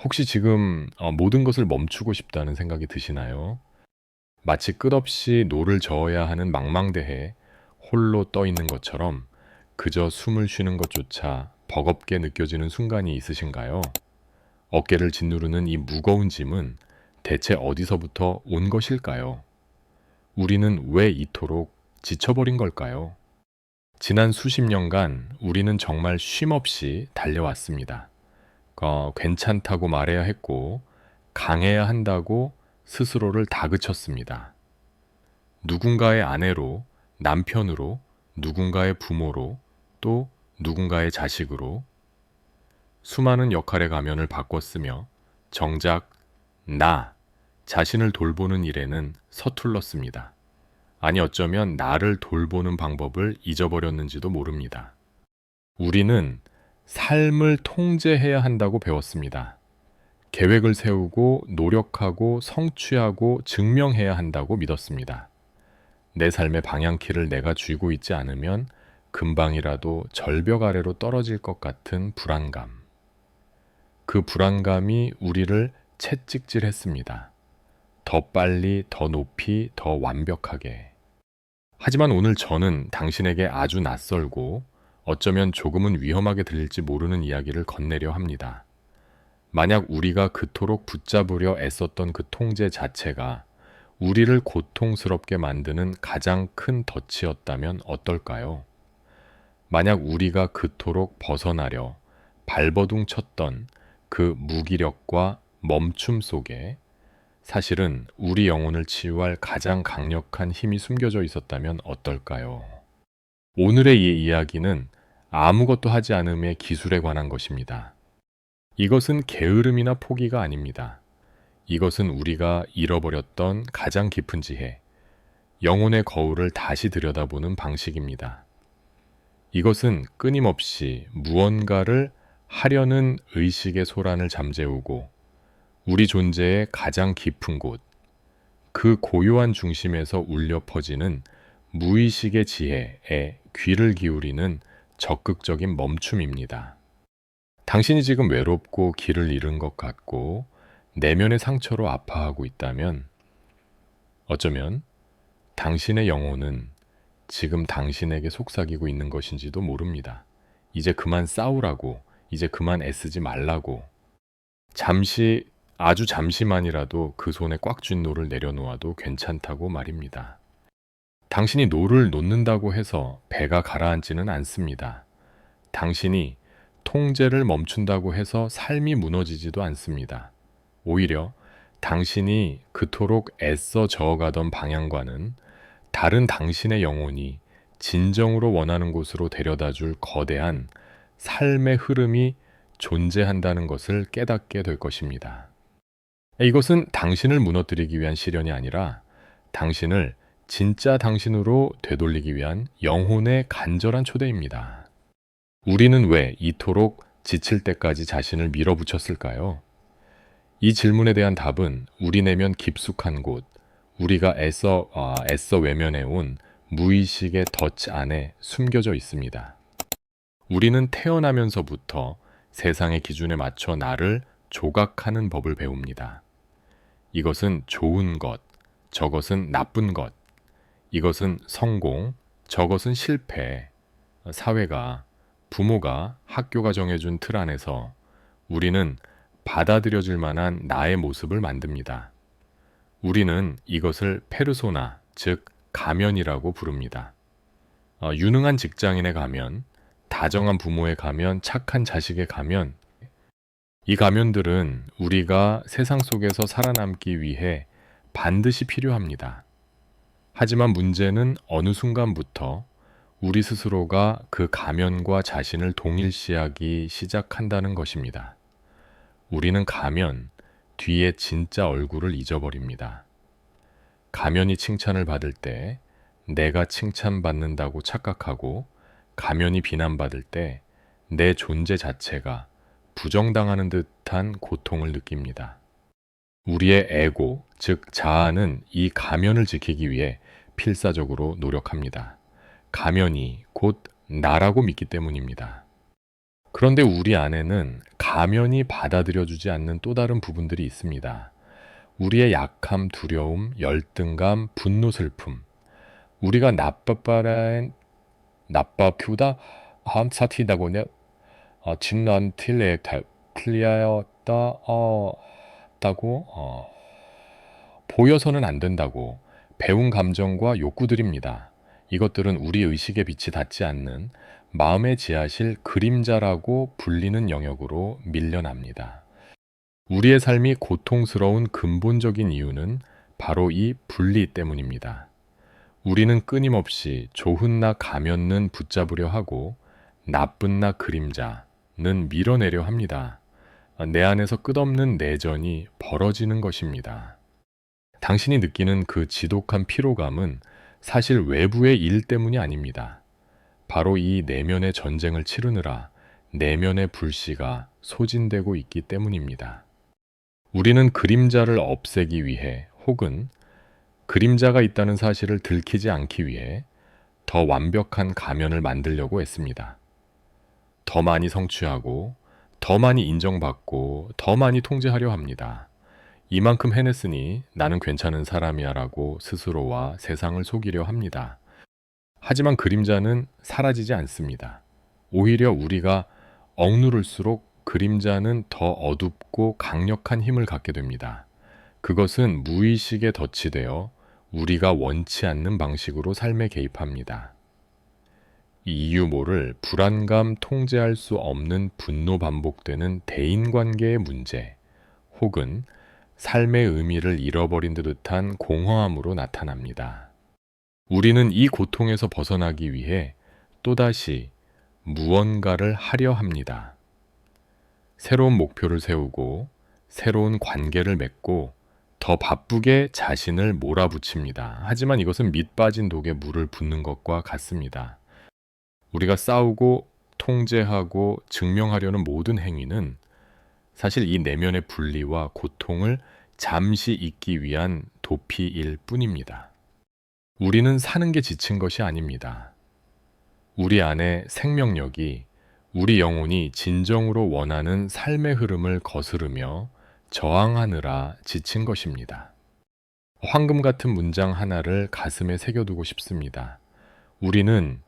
혹시 지금 모든 것을 멈추고 싶다는 생각이 드시나요? 마치 끝없이 노를 저어야 하는 망망대해에 홀로 떠 있는 것처럼 그저 숨을 쉬는 것조차 버겁게 느껴지는 순간이 있으신가요? 어깨를 짓누르는 이 무거운 짐은 대체 어디서부터 온 것일까요? 우리는 왜 이토록 지쳐버린 걸까요? 지난 수십 년간 우리는 정말 쉼없이 달려왔습니다. 괜찮다고 말해야 했고, 강해야 한다고 스스로를 다그쳤습니다. 누군가의 아내로, 남편으로, 누군가의 부모로, 또 누군가의 자식으로 수많은 역할의 가면을 바꿨으며 정작 나 자신을 돌보는 일에는 서툴렀습니다. 아니 어쩌면 나를 돌보는 방법을 잊어버렸는지도 모릅니다. 우리는 삶을 통제해야 한다고 배웠습니다. 계획을 세우고 노력하고 성취하고 증명해야 한다고 믿었습니다. 내 삶의 방향키를 내가 쥐고 있지 않으면 금방이라도 절벽 아래로 떨어질 것 같은 불안감. 그 불안감이 우리를 채찍질했습니다. 더 빨리, 더 높이, 더 완벽하게. 하지만 오늘 저는 당신에게 아주 낯설고 어쩌면 조금은 위험하게 들릴지 모르는 이야기를 건네려 합니다. 만약 우리가 그토록 붙잡으려 애썼던 그 통제 자체가 우리를 고통스럽게 만드는 가장 큰 덫이었다면 어떨까요? 만약 우리가 그토록 벗어나려 발버둥 쳤던 그 무기력과 멈춤 속에 사실은 우리 영혼을 치유할 가장 강력한 힘이 숨겨져 있었다면 어떨까요? 오늘의 이 이야기는 아무것도 하지 않음의 기술에 관한 것입니다. 이것은 게으름이나 포기가 아닙니다. 이것은 우리가 잃어버렸던 가장 깊은 지혜, 영혼의 거울을 다시 들여다보는 방식입니다. 이것은 끊임없이 무언가를 하려는 의식의 소란을 잠재우고 우리 존재의 가장 깊은 곳, 그 고요한 중심에서 울려 퍼지는 무의식의 지혜에 귀를 기울이는 적극적인 멈춤입니다. 당신이 지금 외롭고 길을 잃은 것 같고 내면의 상처로 아파하고 있다면 어쩌면 당신의 영혼은 지금 당신에게 속삭이고 있는 것인지도 모릅니다. 이제 그만 싸우라고, 이제 그만 애쓰지 말라고, 잠시, 아주 잠시만이라도 그 손에 꽉 쥔 노를 내려놓아도 괜찮다고 말입니다. 당신이 노를 놓는다고 해서 배가 가라앉지는 않습니다. 당신이 통제를 멈춘다고 해서 삶이 무너지지도 않습니다. 오히려 당신이 그토록 애써 저어가던 방향과는 다른 당신의 영혼이 진정으로 원하는 곳으로 데려다 줄 거대한 삶의 흐름이 존재한다는 것을 깨닫게 될 것입니다. 이것은 당신을 무너뜨리기 위한 시련이 아니라 당신을 진짜 당신으로 되돌리기 위한 영혼의 간절한 초대입니다. 우리는 왜 이토록 지칠 때까지 자신을 밀어붙였을까요? 이 질문에 대한 답은 우리 내면 깊숙한 곳, 우리가 애써 외면해온 무의식의 덫 안에 숨겨져 있습니다. 우리는 태어나면서부터 세상의 기준에 맞춰 나를 조각하는 법을 배웁니다. 이것은 좋은 것, 저것은 나쁜 것, 이것은 성공, 저것은 실패. 사회가, 부모가, 학교가 정해준 틀 안에서 우리는 받아들여질 만한 나의 모습을 만듭니다. 우리는 이것을 페르소나, 즉 가면이라고 부릅니다. 유능한 직장인의 가면, 다정한 부모의 가면, 착한 자식의 가면, 이 가면들은 우리가 세상 속에서 살아남기 위해 반드시 필요합니다. 하지만 문제는 어느 순간부터 우리 스스로가 그 가면과 자신을 동일시하기 시작한다는 것입니다. 우리는 가면 뒤에 진짜 얼굴을 잊어버립니다. 가면이 칭찬을 받을 때 내가 칭찬받는다고 착각하고 가면이 비난받을 때 내 존재 자체가 부정당하는 듯한 고통을 느낍니다. 우리의 에고, 즉 자아는 이 가면을 지키기 위해 필사적으로 노력합니다. 가면이 곧 나라고 믿기 때문입니다. 그런데 우리 안에는 가면이 받아들여주지 않는 또 다른 부분들이 있습니다. 우리의 약함, 두려움, 열등감, 분노, 슬픔. 우리가 나빠큐다 함사티다고냐 진난 틸레 틀리하였다 다고 보여서는 안 된다고 배운 감정과 욕구들입니다. 이것들은 우리 의식의 빛이 닿지 않는 마음의 지하실 그림자라고 불리는 영역으로 밀려납니다. 우리의 삶이 고통스러운 근본적인 이유는 바로 이 분리 때문입니다. 우리는 끊임없이 좋은 나 가면은 붙잡으려 하고 나쁜 나 그림자는 밀어내려 합니다. 내 안에서 끝없는 내전이 벌어지는 것입니다. 당신이 느끼는 그 지독한 피로감은 사실 외부의 일 때문이 아닙니다. 바로 이 내면의 전쟁을 치르느라 내면의 불씨가 소진되고 있기 때문입니다. 우리는 그림자를 없애기 위해 혹은 그림자가 있다는 사실을 들키지 않기 위해 더 완벽한 가면을 만들려고 했습니다. 더 많이 성취하고, 더 많이 인정받고, 더 많이 통제하려 합니다. 이만큼 해냈으니 나는 괜찮은 사람이야 라고 스스로와 세상을 속이려 합니다. 하지만 그림자는 사라지지 않습니다. 오히려 우리가 억누를수록 그림자는 더 어둡고 강력한 힘을 갖게 됩니다. 그것은 무의식에 덧치되어 우리가 원치 않는 방식으로 삶에 개입합니다. 이 이유 모를 불안감, 통제할 수 없는 분노, 반복되는 대인관계의 문제 혹은 삶의 의미를 잃어버린 듯한 공허함으로 나타납니다. 우리는 이 고통에서 벗어나기 위해 또다시 무언가를 하려 합니다. 새로운 목표를 세우고 새로운 관계를 맺고 더 바쁘게 자신을 몰아붙입니다. 하지만 이것은 밑 빠진 독에 물을 붓는 것과 같습니다. 우리가 싸우고 통제하고 증명하려는 모든 행위는 사실 이 내면의 분리와 고통을 잠시 잊기 위한 도피일 뿐입니다. 우리는 사는 게 지친 것이 아닙니다. 우리 안에 생명력이 우리 영혼이 진정으로 원하는 삶의 흐름을 거스르며 저항하느라 지친 것입니다. 황금 같은 문장 하나를 가슴에 새겨두고 싶습니다. 우리는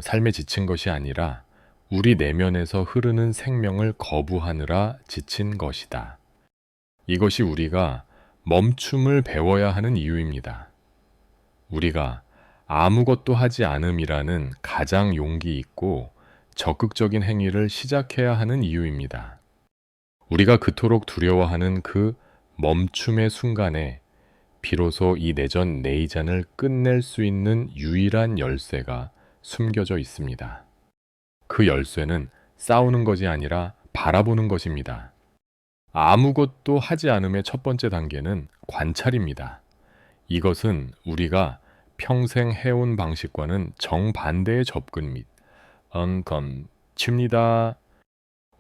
삶에 지친 것이 아니라 우리 내면에서 흐르는 생명을 거부하느라 지친 것이다. 이것이 우리가 멈춤을 배워야 하는 이유입니다. 우리가 아무것도 하지 않음이라는 가장 용기 있고 적극적인 행위를 시작해야 하는 이유입니다. 우리가 그토록 두려워하는 그 멈춤의 순간에 비로소 이 내전 내이잔을 끝낼 수 있는 유일한 열쇠가 숨겨져 있습니다. 그 열쇠는 싸우는 것이 아니라 바라보는 것입니다. 아무것도 하지 않음의 첫 번째 단계는 관찰입니다. 이것은 우리가 평생 해온 방식과는 정반대의 접근 및 언컴칩니다.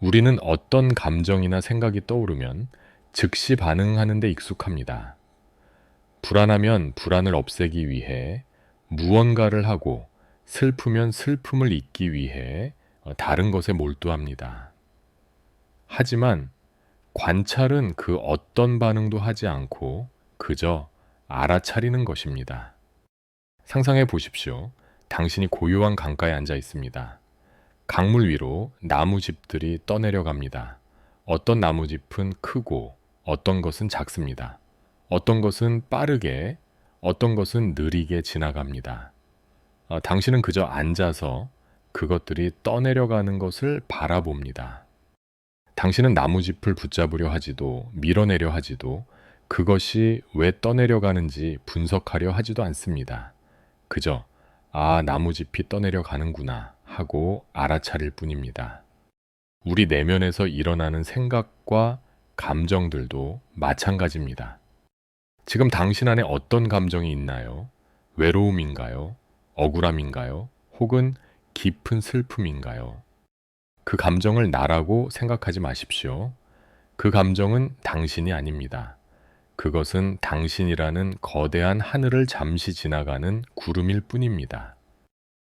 우리는 어떤 감정이나 생각이 떠오르면 즉시 반응하는 데 익숙합니다. 불안하면 불안을 없애기 위해 무언가를 하고 슬프면 슬픔을 잊기 위해 다른 것에 몰두합니다. 하지만 관찰은 그 어떤 반응도 하지 않고 그저 알아차리는 것입니다. 상상해 보십시오. 당신이 고요한 강가에 앉아 있습니다. 강물 위로 나무집들이 떠내려갑니다. 어떤 나무집은 크고 어떤 것은 작습니다. 어떤 것은 빠르게, 어떤 것은 느리게 지나갑니다. 당신은 그저 앉아서 그것들이 떠내려가는 것을 바라봅니다. 당신은 나무짚을 붙잡으려 하지도 밀어내려 하지도 그것이 왜 떠내려가는지 분석하려 하지도 않습니다. 그저 나무짚이 떠내려가는구나 하고 알아차릴 뿐입니다. 우리 내면에서 일어나는 생각과 감정들도 마찬가지입니다. 지금 당신 안에 어떤 감정이 있나요? 외로움인가요? 억울함인가요? 혹은 깊은 슬픔인가요? 그 감정을 나라고 생각하지 마십시오. 그 감정은 당신이 아닙니다. 그것은 당신이라는 거대한 하늘을 잠시 지나가는 구름일 뿐입니다.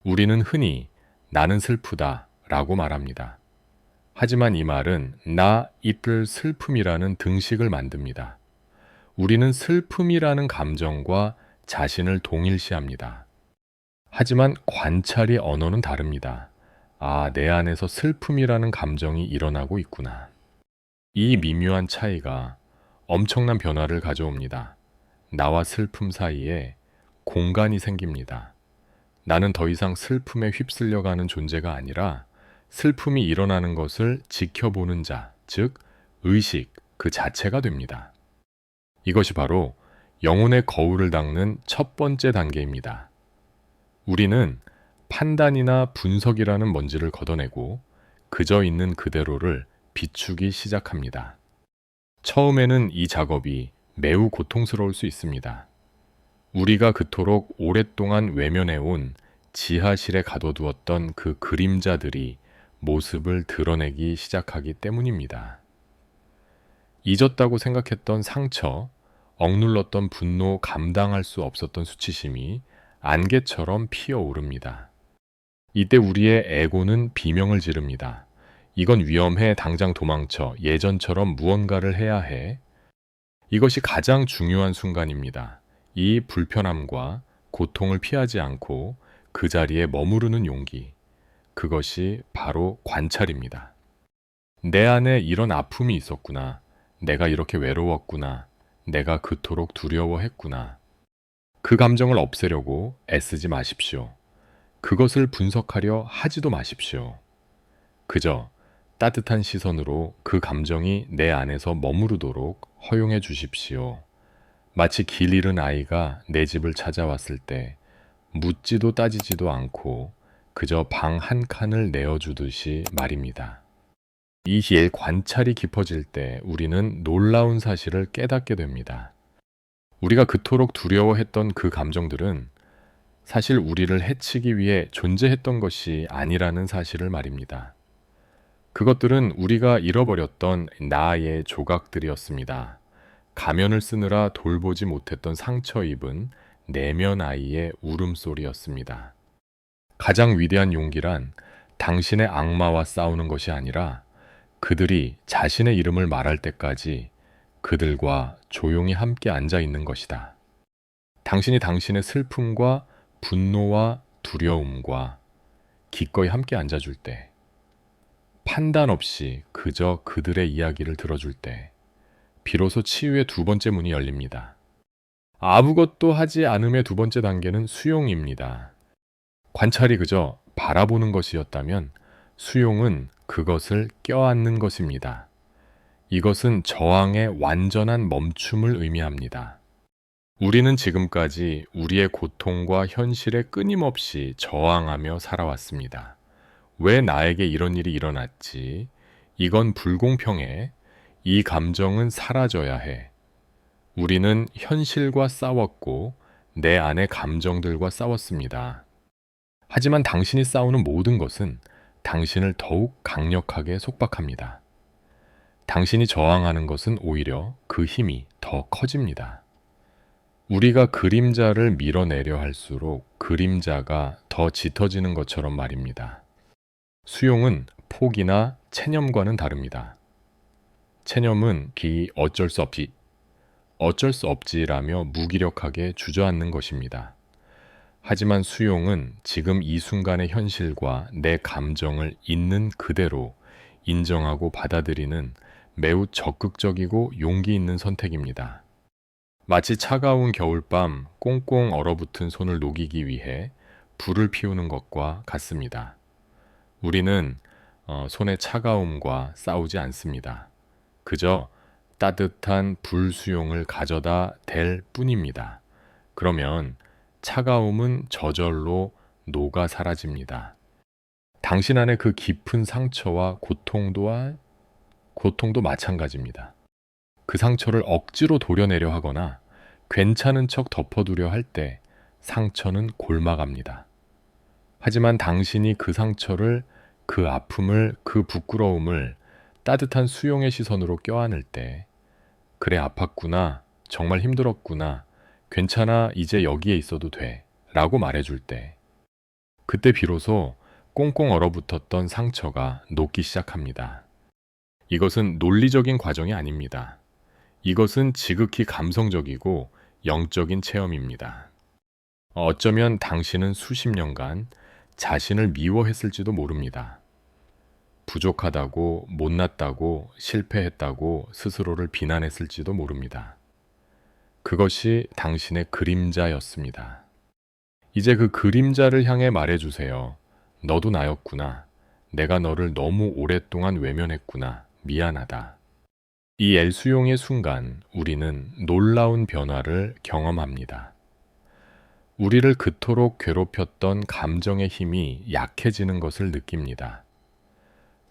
우리는 흔히 나는 슬프다 라고 말합니다. 하지만 이 말은 나 이틀 슬픔이라는 등식을 만듭니다. 우리는 슬픔이라는 감정과 자신을 동일시합니다. 하지만 관찰의 언어는 다릅니다. 아, 내 안에서 슬픔이라는 감정이 일어나고 있구나. 이 미묘한 차이가 엄청난 변화를 가져옵니다. 나와 슬픔 사이에 공간이 생깁니다. 나는 더 이상 슬픔에 휩쓸려가는 존재가 아니라 슬픔이 일어나는 것을 지켜보는 자, 즉 의식 그 자체가 됩니다. 이것이 바로 영혼의 거울을 닦는 첫 번째 단계입니다. 우리는 판단이나 분석이라는 먼지를 걷어내고 그저 있는 그대로를 비추기 시작합니다. 처음에는 이 작업이 매우 고통스러울 수 있습니다. 우리가 그토록 오랫동안 외면해온 지하실에 가둬두었던 그 그림자들이 모습을 드러내기 시작하기 때문입니다. 잊었다고 생각했던 상처, 억눌렀던 분노, 감당할 수 없었던 수치심이 안개처럼 피어오릅니다. 이때 우리의 에고는 비명을 지릅니다. 이건 위험해, 당장 도망쳐, 예전처럼 무언가를 해야 해. 이것이 가장 중요한 순간입니다. 이 불편함과 고통을 피하지 않고 그 자리에 머무르는 용기. 그것이 바로 관찰입니다. 내 안에 이런 아픔이 있었구나. 내가 이렇게 외로웠구나. 내가 그토록 두려워했구나. 그 감정을 없애려고 애쓰지 마십시오. 그것을 분석하려 하지도 마십시오. 그저 따뜻한 시선으로 그 감정이 내 안에서 머무르도록 허용해 주십시오. 마치 길 잃은 아이가 내 집을 찾아왔을 때 묻지도 따지지도 않고 그저 방 한 칸을 내어주듯이 말입니다. 이 시에 관찰이 깊어질 때 우리는 놀라운 사실을 깨닫게 됩니다. 우리가 그토록 두려워했던 그 감정들은 사실 우리를 해치기 위해 존재했던 것이 아니라는 사실을 말입니다. 그것들은 우리가 잃어버렸던 나의 조각들이었습니다. 가면을 쓰느라 돌보지 못했던 상처 입은 내면 아이의 울음소리였습니다. 가장 위대한 용기란 당신의 악마와 싸우는 것이 아니라 그들이 자신의 이름을 말할 때까지 그들과 조용히 함께 앉아 있는 것이다. 당신이 당신의 슬픔과 분노와 두려움과 기꺼이 함께 앉아줄 때, 판단 없이 그저 그들의 이야기를 들어줄 때, 비로소 치유의 두 번째 문이 열립니다. 아무것도 하지 않음의 두 번째 단계는 수용입니다. 관찰이 그저 바라보는 것이었다면 수용은 그것을 껴안는 것입니다. 이것은 저항의 완전한 멈춤을 의미합니다. 우리는 지금까지 우리의 고통과 현실에 끊임없이 저항하며 살아왔습니다. 왜 나에게 이런 일이 일어났지? 이건 불공평해. 이 감정은 사라져야 해. 우리는 현실과 싸웠고 내 안의 감정들과 싸웠습니다. 하지만 당신이 싸우는 모든 것은 당신을 더욱 강력하게 속박합니다. 당신이 저항하는 것은 오히려 그 힘이 더 커집니다. 우리가 그림자를 밀어내려 할수록 그림자가 더 짙어지는 것처럼 말입니다. 수용은 포기나 체념과는 다릅니다. 체념은 어쩔 수 없지라며 무기력하게 주저앉는 것입니다. 하지만 수용은 지금 이 순간의 현실과 내 감정을 있는 그대로 인정하고 받아들이는 매우 적극적이고 용기 있는 선택입니다. 마치 차가운 겨울밤 꽁꽁 얼어붙은 손을 녹이기 위해 불을 피우는 것과 같습니다. 우리는 손의 차가움과 싸우지 않습니다. 그저 따뜻한 불 수용을 가져다 댈 뿐입니다. 그러면 차가움은 저절로 녹아 사라집니다. 당신 안에 그 깊은 상처와 고통도 마찬가지입니다. 그 상처를 억지로 도려내려 하거나 괜찮은 척 덮어두려 할 때 상처는 골마갑니다. 하지만 당신이 그 상처를, 그 아픔을, 그 부끄러움을 따뜻한 수용의 시선으로 껴안을 때, 그래, 아팠구나, 정말 힘들었구나, 괜찮아, 이제 여기에 있어도 돼 라고 말해줄 때, 그때 비로소 꽁꽁 얼어붙었던 상처가 녹기 시작합니다. 이것은 논리적인 과정이 아닙니다. 이것은 지극히 감성적이고 영적인 체험입니다. 어쩌면 당신은 수십 년간 자신을 미워했을지도 모릅니다. 부족하다고, 못났다고, 실패했다고 스스로를 비난했을지도 모릅니다. 그것이 당신의 그림자였습니다. 이제 그 그림자를 향해 말해주세요. 너도 나였구나. 내가 너를 너무 오랫동안 외면했구나. 미안하다. 이 엘수용의 순간 우리는 놀라운 변화를 경험합니다. 우리를 그토록 괴롭혔던 감정의 힘이 약해지는 것을 느낍니다.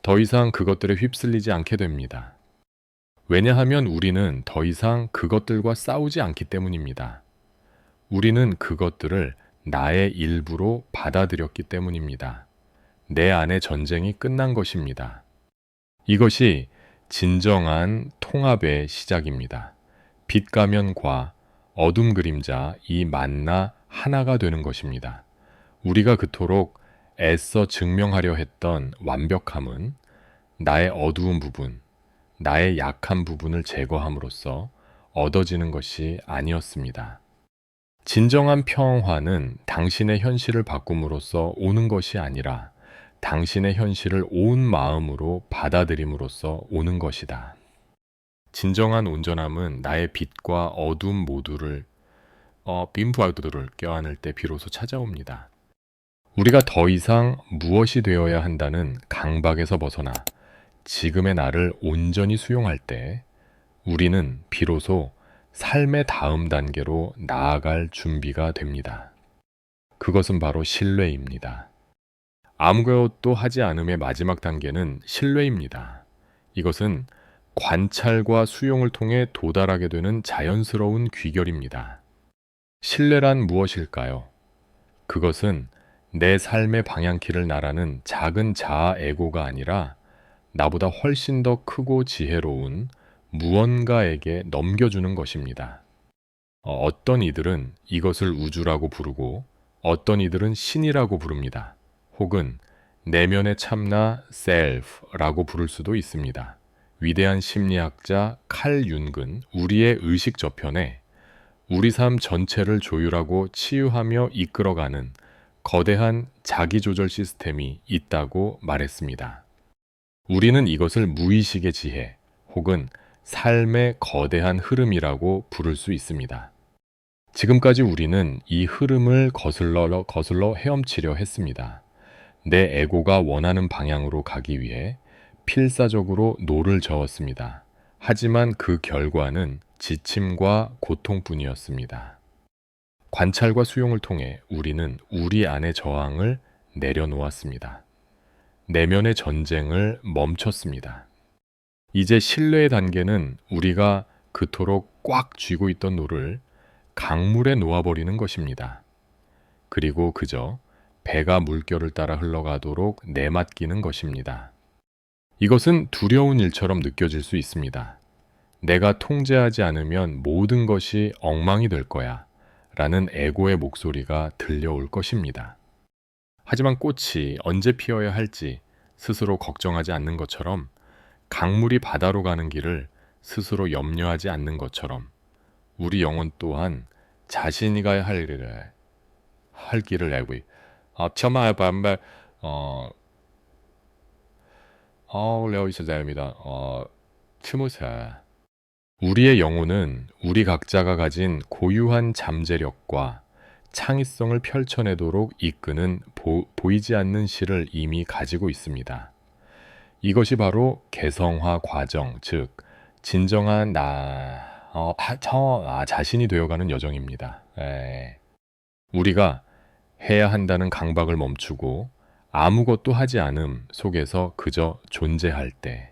더 이상 그것들에 휩쓸리지 않게 됩니다. 왜냐하면 우리는 더 이상 그것들과 싸우지 않기 때문입니다. 우리는 그것들을 나의 일부로 받아들였기 때문입니다. 내 안의 전쟁이 끝난 것입니다. 이것이 진정한 통합의 시작입니다. 빛 가면과 어둠 그림자 이 만나 하나가 되는 것입니다. 우리가 그토록 애써 증명하려 했던 완벽함은 나의 어두운 부분, 나의 약한 부분을 제거함으로써 얻어지는 것이 아니었습니다. 진정한 평화는 당신의 현실을 바꿈으로써 오는 것이 아니라 당신의 현실을 온 마음으로 받아들임으로써 오는 것이다. 진정한 온전함은 나의 빛과 어둠 모두를 빈부아두를 껴안을 때 비로소 찾아옵니다. 우리가 더 이상 무엇이 되어야 한다는 강박에서 벗어나 지금의 나를 온전히 수용할 때 우리는 비로소 삶의 다음 단계로 나아갈 준비가 됩니다. 그것은 바로 신뢰입니다. 아무것도 하지 않음의 마지막 단계는 신뢰입니다. 이것은 관찰과 수용을 통해 도달하게 되는 자연스러운 귀결입니다. 신뢰란 무엇일까요? 그것은 내 삶의 방향키를 나라는 작은 자아 에고가 아니라 나보다 훨씬 더 크고 지혜로운 무언가에게 넘겨주는 것입니다. 어떤 이들은 이것을 우주라고 부르고 어떤 이들은 신이라고 부릅니다. 혹은 내면의 참나 셀프라고 부를 수도 있습니다. 위대한 심리학자 칼 윤근 우리의 의식 저편에 우리 삶 전체를 조율하고 치유하며 이끌어가는 거대한 자기조절 시스템이 있다고 말했습니다. 우리는 이것을 무의식의 지혜 혹은 삶의 거대한 흐름이라고 부를 수 있습니다. 지금까지 우리는 이 흐름을 거슬러 헤엄치려 했습니다. 내 에고가 원하는 방향으로 가기 위해 필사적으로 노를 저었습니다. 하지만 그 결과는 지침과 고통뿐이었습니다. 관찰과 수용을 통해 우리는 우리 안의 저항을 내려놓았습니다. 내면의 전쟁을 멈췄습니다. 이제 신뢰의 단계는 우리가 그토록 꽉 쥐고 있던 노를 강물에 놓아버리는 것입니다. 그리고 그저 배가 물결을 따라 흘러가도록 내맡기는 것입니다. 이것은 두려운 일처럼 느껴질 수 있습니다. 내가 통제하지 않으면 모든 것이 엉망이 될 거야 라는 에고의 목소리가 들려올 것입니다. 하지만 꽃이 언제 피어야 할지 스스로 걱정하지 않는 것처럼 강물이 바다로 가는 길을 스스로 염려하지 않는 것처럼 우리 영혼 또한 자신이 가야 할 길을 알고 처마의 반발 레오 이사자입니다. 스무살 우리의 영혼은 우리 각자가 가진 고유한 잠재력과 창의성을 펼쳐내도록 이끄는 보이지 않는 실을 이미 가지고 있습니다. 이것이 바로 개성화 과정, 즉 진정한 자신이 되어가는 여정입니다. 우리가 해야 한다는 강박을 멈추고 아무것도 하지 않음 속에서 그저 존재할 때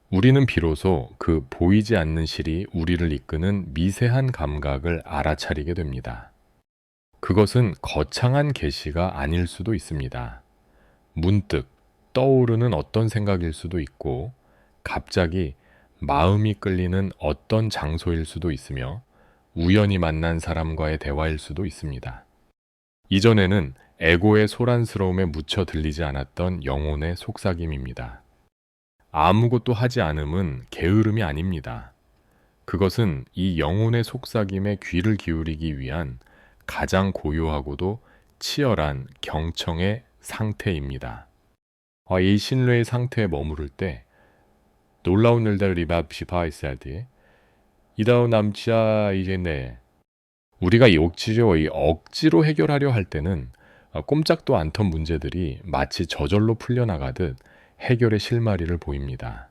우리는 비로소 그 보이지 않는 실이 우리를 이끄는 미세한 감각을 알아차리게 됩니다. 그것은 거창한 계시가 아닐 수도 있습니다. 문득 떠오르는 어떤 생각일 수도 있고 갑자기 마음이 끌리는 어떤 장소일 수도 있으며 우연히 만난 사람과의 대화일 수도 있습니다. 이전에는 에고의 소란스러움에 묻혀 들리지 않았던 영혼의 속삭임입니다. 아무것도 하지 않음은 게으름이 아닙니다. 그것은 이 영혼의 속삭임에 귀를 기울이기 위한 가장 고요하고도 치열한 경청의 상태입니다. 이 신뢰의 상태에 머무를 때 놀라운 일들이 밥시파 있어야 돼. 이다운 남자 이제네. 우리가 억지로 해결하려 할 때는 꼼짝도 않던 문제들이 마치 저절로 풀려나가듯 해결의 실마리를 보입니다.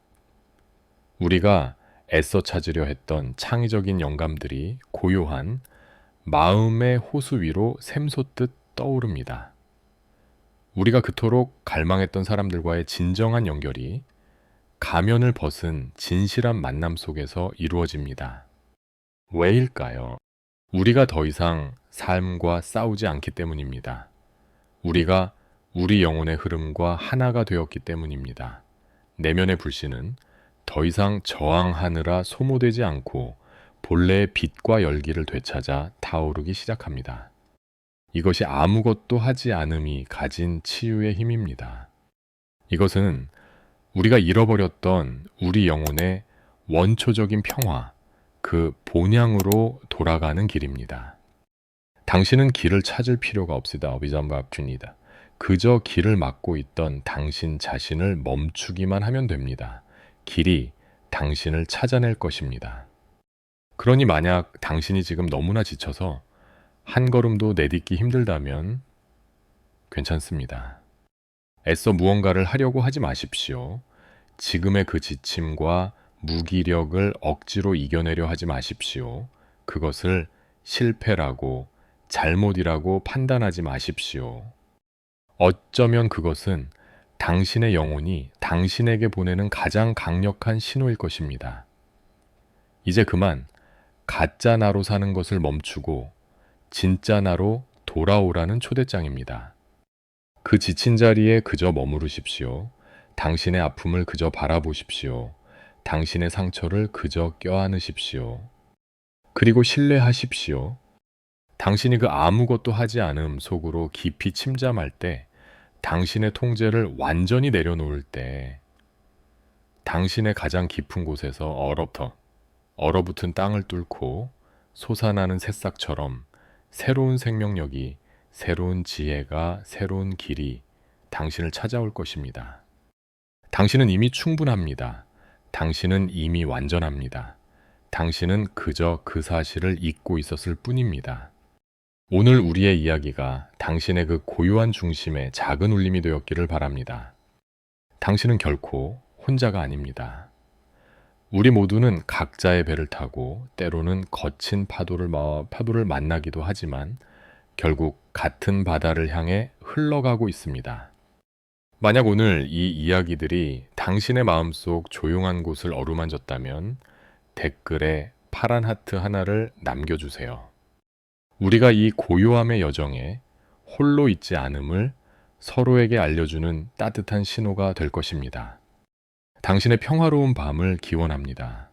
우리가 애써 찾으려 했던 창의적인 영감들이 고요한 마음의 호수 위로 샘솟듯 떠오릅니다. 우리가 그토록 갈망했던 사람들과의 진정한 연결이 가면을 벗은 진실한 만남 속에서 이루어집니다. 왜일까요? 우리가 더 이상 삶과 싸우지 않기 때문입니다. 우리가 우리 영혼의 흐름과 하나가 되었기 때문입니다. 내면의 불씨는 더 이상 저항하느라 소모되지 않고 본래의 빛과 열기를 되찾아 타오르기 시작합니다. 이것이 아무것도 하지 않음이 가진 치유의 힘입니다. 이것은 우리가 잃어버렸던 우리 영혼의 원초적인 평화, 그 본향으로 돌아가는 길입니다. 당신은 길을 찾을 필요가 없으다. 어비잠밥줍니다. 그저 길을 막고 있던 당신 자신을 멈추기만 하면 됩니다. 길이 당신을 찾아낼 것입니다. 그러니 만약 당신이 지금 너무나 지쳐서 한 걸음도 내딛기 힘들다면 괜찮습니다. 애써 무언가를 하려고 하지 마십시오. 지금의 그 지침과 무기력을 억지로 이겨내려 하지 마십시오. 그것을 실패라고 잘못이라고 판단하지 마십시오. 어쩌면 그것은 당신의 영혼이 당신에게 보내는 가장 강력한 신호일 것입니다. 이제 그만 가짜 나로 사는 것을 멈추고 진짜 나로 돌아오라는 초대장입니다. 그 지친 자리에 그저 머무르십시오. 당신의 아픔을 그저 바라보십시오. 당신의 상처를 그저 껴안으십시오. 그리고 신뢰하십시오. 당신이 그 아무것도 하지 않음 속으로 깊이 침잠할 때, 당신의 통제를 완전히 내려놓을 때, 당신의 가장 깊은 곳에서 얼어붙은 땅을 뚫고 솟아나는 새싹처럼 새로운 생명력이, 새로운 지혜가, 새로운 길이 당신을 찾아올 것입니다. 당신은 이미 충분합니다. 당신은 이미 완전합니다. 당신은 그저 그 사실을 잊고 있었을 뿐입니다. 오늘 우리의 이야기가 당신의 그 고요한 중심에 작은 울림이 되었기를 바랍니다. 당신은 결코 혼자가 아닙니다. 우리 모두는 각자의 배를 타고 때로는 거친 파도를 만나기도 하지만 결국 같은 바다를 향해 흘러가고 있습니다. 만약 오늘 이 이야기들이 당신의 마음속 조용한 곳을 어루만졌다면 댓글에 파란 하트 하나를 남겨주세요. 우리가 이 고요함의 여정에 홀로 있지 않음을 서로에게 알려주는 따뜻한 신호가 될 것입니다. 당신의 평화로운 밤을 기원합니다.